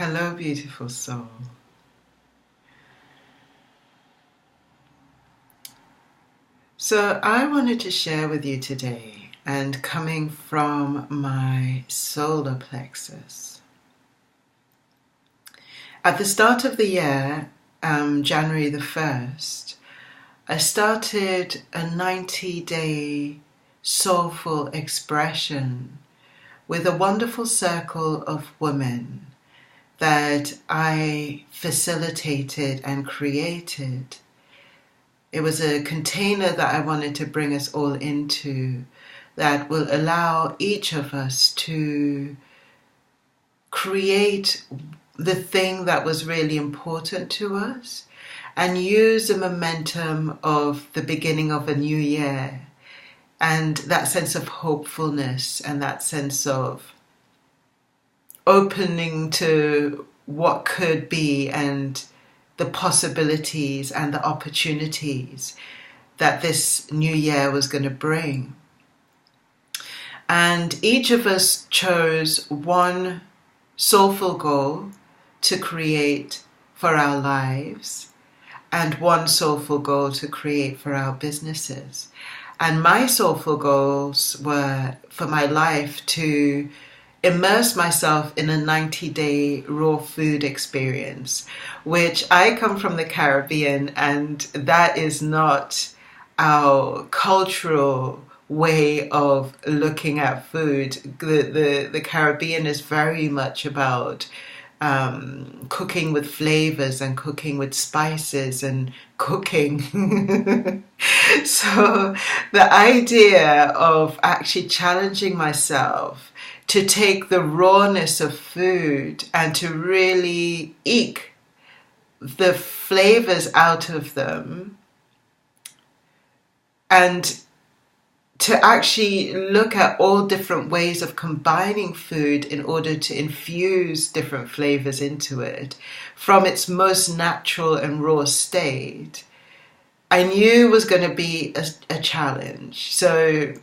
Hello, beautiful soul. So, I wanted to share with you today, and coming from my solar plexus. At the start of the year, January the 1st, I started a 90-day soulful expression with a wonderful circle of women that I facilitated and created. It was a container that I wanted to bring us all into that will allow each of us to create the thing that was really important to us and use the momentum of the beginning of a new year and that sense of hopefulness and that sense of opening to what could be and the possibilities and the opportunities that this new year was going to bring. And each of us chose one soulful goal to create for our lives and one soulful goal to create for our businesses. And my soulful goals were for my life to immerse myself in a 90-day raw food experience, which I come from the Caribbean, and that is not our cultural way of looking at food. The Caribbean is very much about cooking with flavors and cooking with spices and cooking. So the idea of actually challenging myself to take the rawness of food and to really eke the flavors out of them and to actually look at all different ways of combining food in order to infuse different flavors into it from its most natural and raw state, I knew was going to be a challenge. So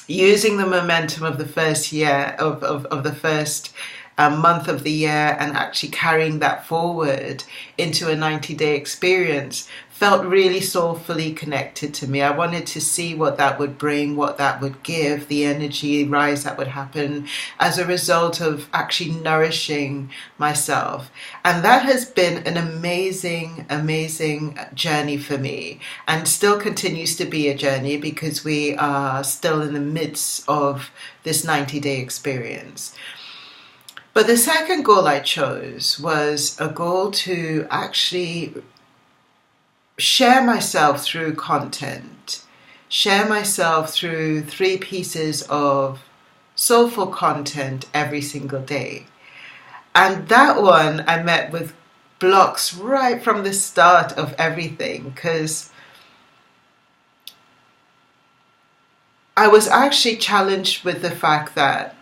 using the momentum of the first year, of the first month of the year, and actually carrying that forward into a 90-day experience felt really soulfully connected to me. I wanted to see what that would bring, what that would give, the energy rise that would happen as a result of actually nourishing myself. And that has been an amazing, amazing journey for me, and still continues to be a journey because we are still in the midst of this 90-day experience. But the second goal I chose was a goal to actually share myself through content, share myself through 3 pieces of soulful content every single day. And that one I met with blocks right from the start of everything, because I was actually challenged with the fact that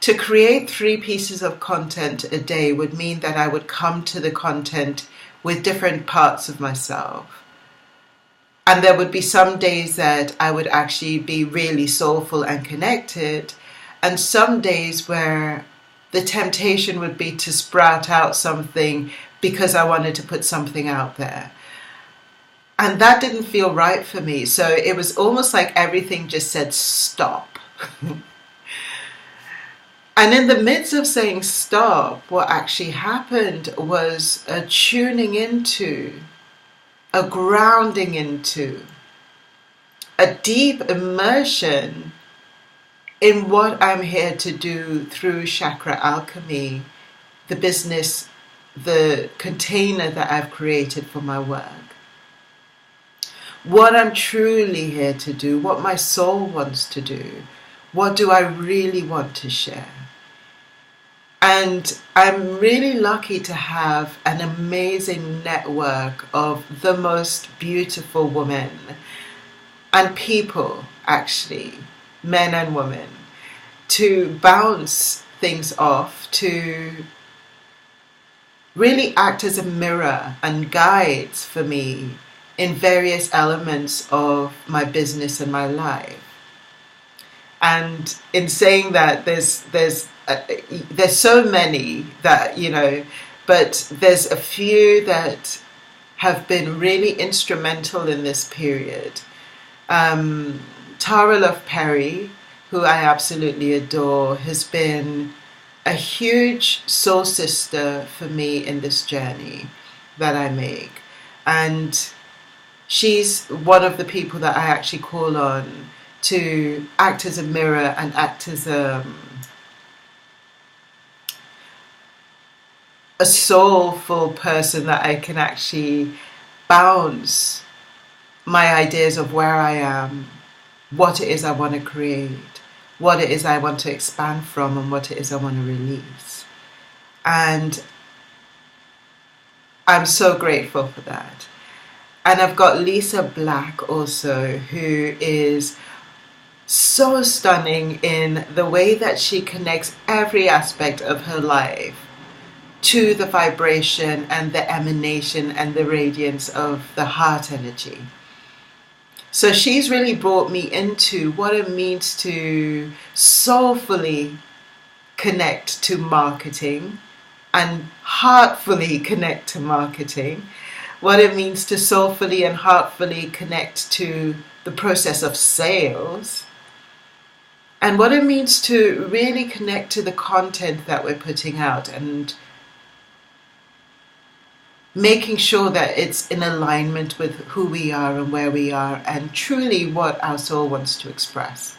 to create 3 pieces of content a day would mean that I would come to the content with different parts of myself. And there would be some days that I would actually be really soulful and connected, and some days where the temptation would be to sprout out something because I wanted to put something out there. And that didn't feel right for me. So it was almost like everything just said stop. And in the midst of saying stop, what actually happened was a tuning into, a grounding into, a deep immersion in what I'm here to do through chakra alchemy, the business, the container that I've created for my work. What I'm truly here to do, what my soul wants to do, what do I really want to share? And I'm really lucky to have an amazing network of the most beautiful women and people, actually, men and women, to bounce things off, to really act as a mirror and guides for me in various elements of my business and my life. And in saying that, there's there's so many that, but there's a few that have been really instrumental in this period. Tara Love Perry, who I absolutely adore, has been a huge soul sister for me in this journey that I make. And she's one of the people that I actually call on to act as a mirror and act as a soulful person that I can actually bounce my ideas of where I am, what it is I want to create, what it is I want to expand from, and what it is I want to release. And I'm so grateful for that. And I've got Lisa Black also, who is so stunning in the way that she connects every aspect of her life to the vibration and the emanation and the radiance of the heart energy. So she's really brought me into what it means to soulfully connect to marketing and heartfully connect to marketing, what it means to soulfully and heartfully connect to the process of sales, and what it means to really connect to the content that we're putting out and making sure that it's in alignment with who we are and where we are and truly what our soul wants to express.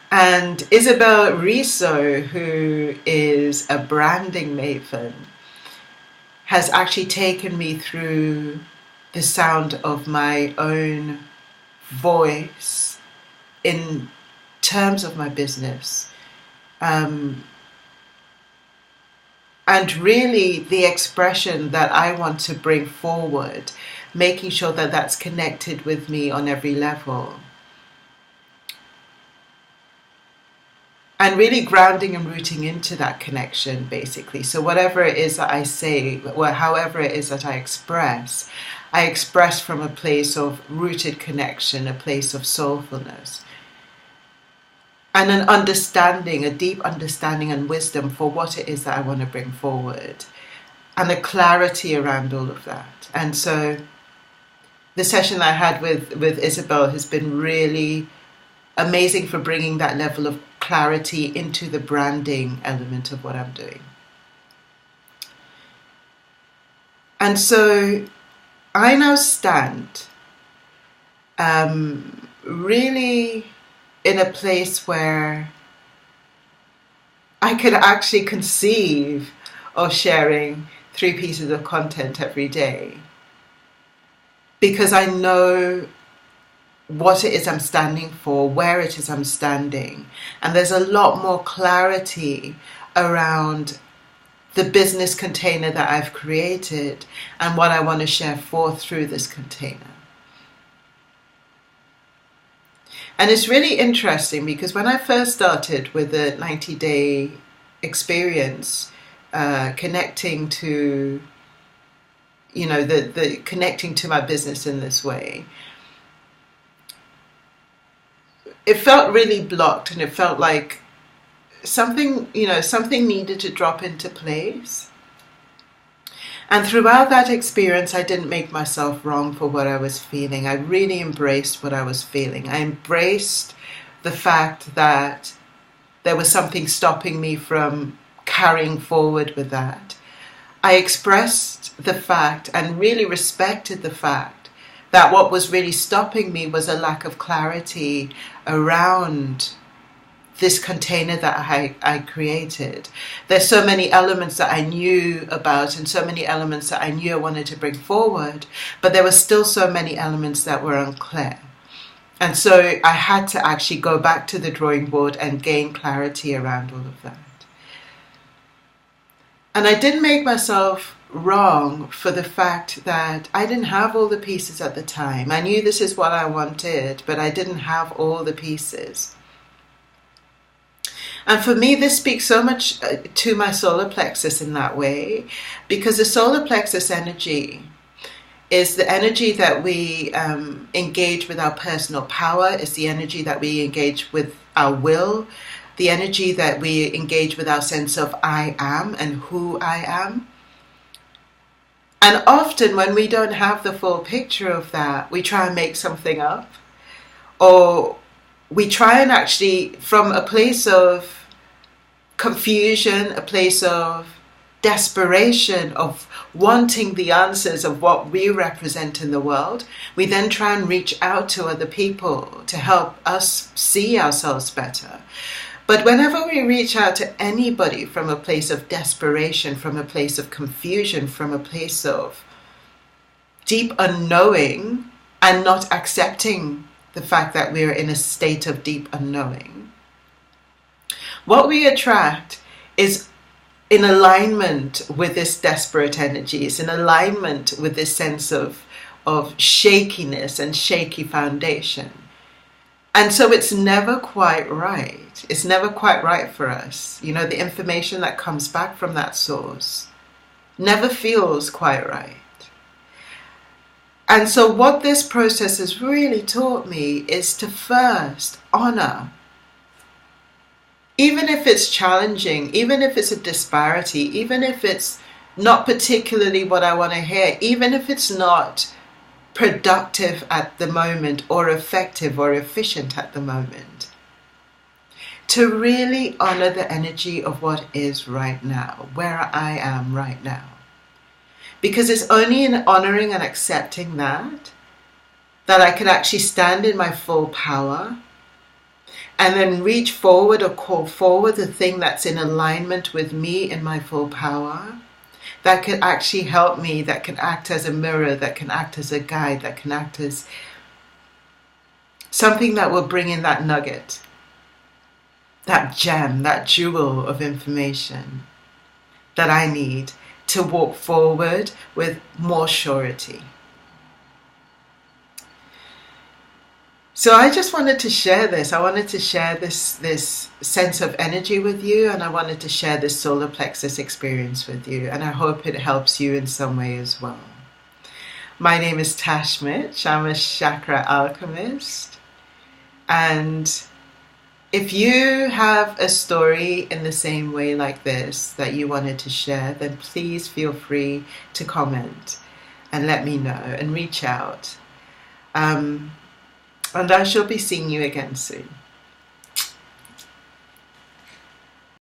And Isabel Riso, who is a branding maven, has actually taken me through the sound of my own voice in terms of my business. And really the expression that I want to bring forward, making sure that that's connected with me on every level. And really grounding and rooting into that connection, basically. So whatever it is that I say, however it is that I express from a place of rooted connection, a place of soulfulness. And an understanding, a deep understanding and wisdom for what it is that I want to bring forward. And a clarity around all of that. And so the session I had with Isabel has been really amazing for bringing that level of clarity into the branding element of what I'm doing. And so I now stand really in a place where I could actually conceive of sharing 3 pieces of content every day, because I know what it is I'm standing for, where it is I'm standing, and there's a lot more clarity around the business container that I've created and what I want to share forth through this container. And it's really interesting because when I first started with the 90-day experience, connecting to, the connecting to my business in this way, it felt really blocked, and it felt like something needed to drop into place. And throughout that experience, I didn't make myself wrong for what I was feeling. I really embraced what I was feeling. I embraced the fact that there was something stopping me from carrying forward with that. I expressed the fact and really respected the fact that what was really stopping me was a lack of clarity around this container that I created. There's so many elements that I knew about and so many elements that I knew I wanted to bring forward, but there were still so many elements that were unclear. And so I had to actually go back to the drawing board and gain clarity around all of that. And I didn't make myself wrong for the fact that I didn't have all the pieces at the time. I knew this is what I wanted, but I didn't have all the pieces. And for me, this speaks so much to my solar plexus in that way, because the solar plexus energy is the energy that we engage with our personal power, is the energy that we engage with our will, the energy that we engage with our sense of I am and who I am. And often when we don't have the full picture of that, we try and make something up, or we try and actually, from a place of confusion, a place of desperation, of wanting the answers of what we represent in the world, we then try and reach out to other people to help us see ourselves better. But whenever we reach out to anybody from a place of desperation, from a place of confusion, from a place of deep unknowing, and not accepting the fact that we're in a state of deep unknowing, what we attract is in alignment with this desperate energy. It's in alignment with this sense of shakiness and shaky foundation. And so it's never quite right. It's never quite right for us. You know, the information that comes back from that source never feels quite right. And so what this process has really taught me is to first honor, even if it's challenging, even if it's a disparity, even if it's not particularly what I want to hear, even if it's not productive at the moment or effective or efficient at the moment, to really honor the energy of what is right now, where I am right now. Because it's only in honoring and accepting that I can actually stand in my full power and then reach forward or call forward the thing that's in alignment with me in my full power, that can actually help me, that can act as a mirror, that can act as a guide, that can act as something that will bring in that nugget, that gem, that jewel of information that I need to walk forward with more surety. So I just wanted to share this. I wanted to share this sense of energy with you, and I wanted to share this solar plexus experience with you, and I hope it helps you in some way as well. My name is Tash Mitch. I'm a chakra alchemist, and if you have a story in the same way like this that you wanted to share, then please feel free to comment and let me know and reach out. And I shall be seeing you again soon.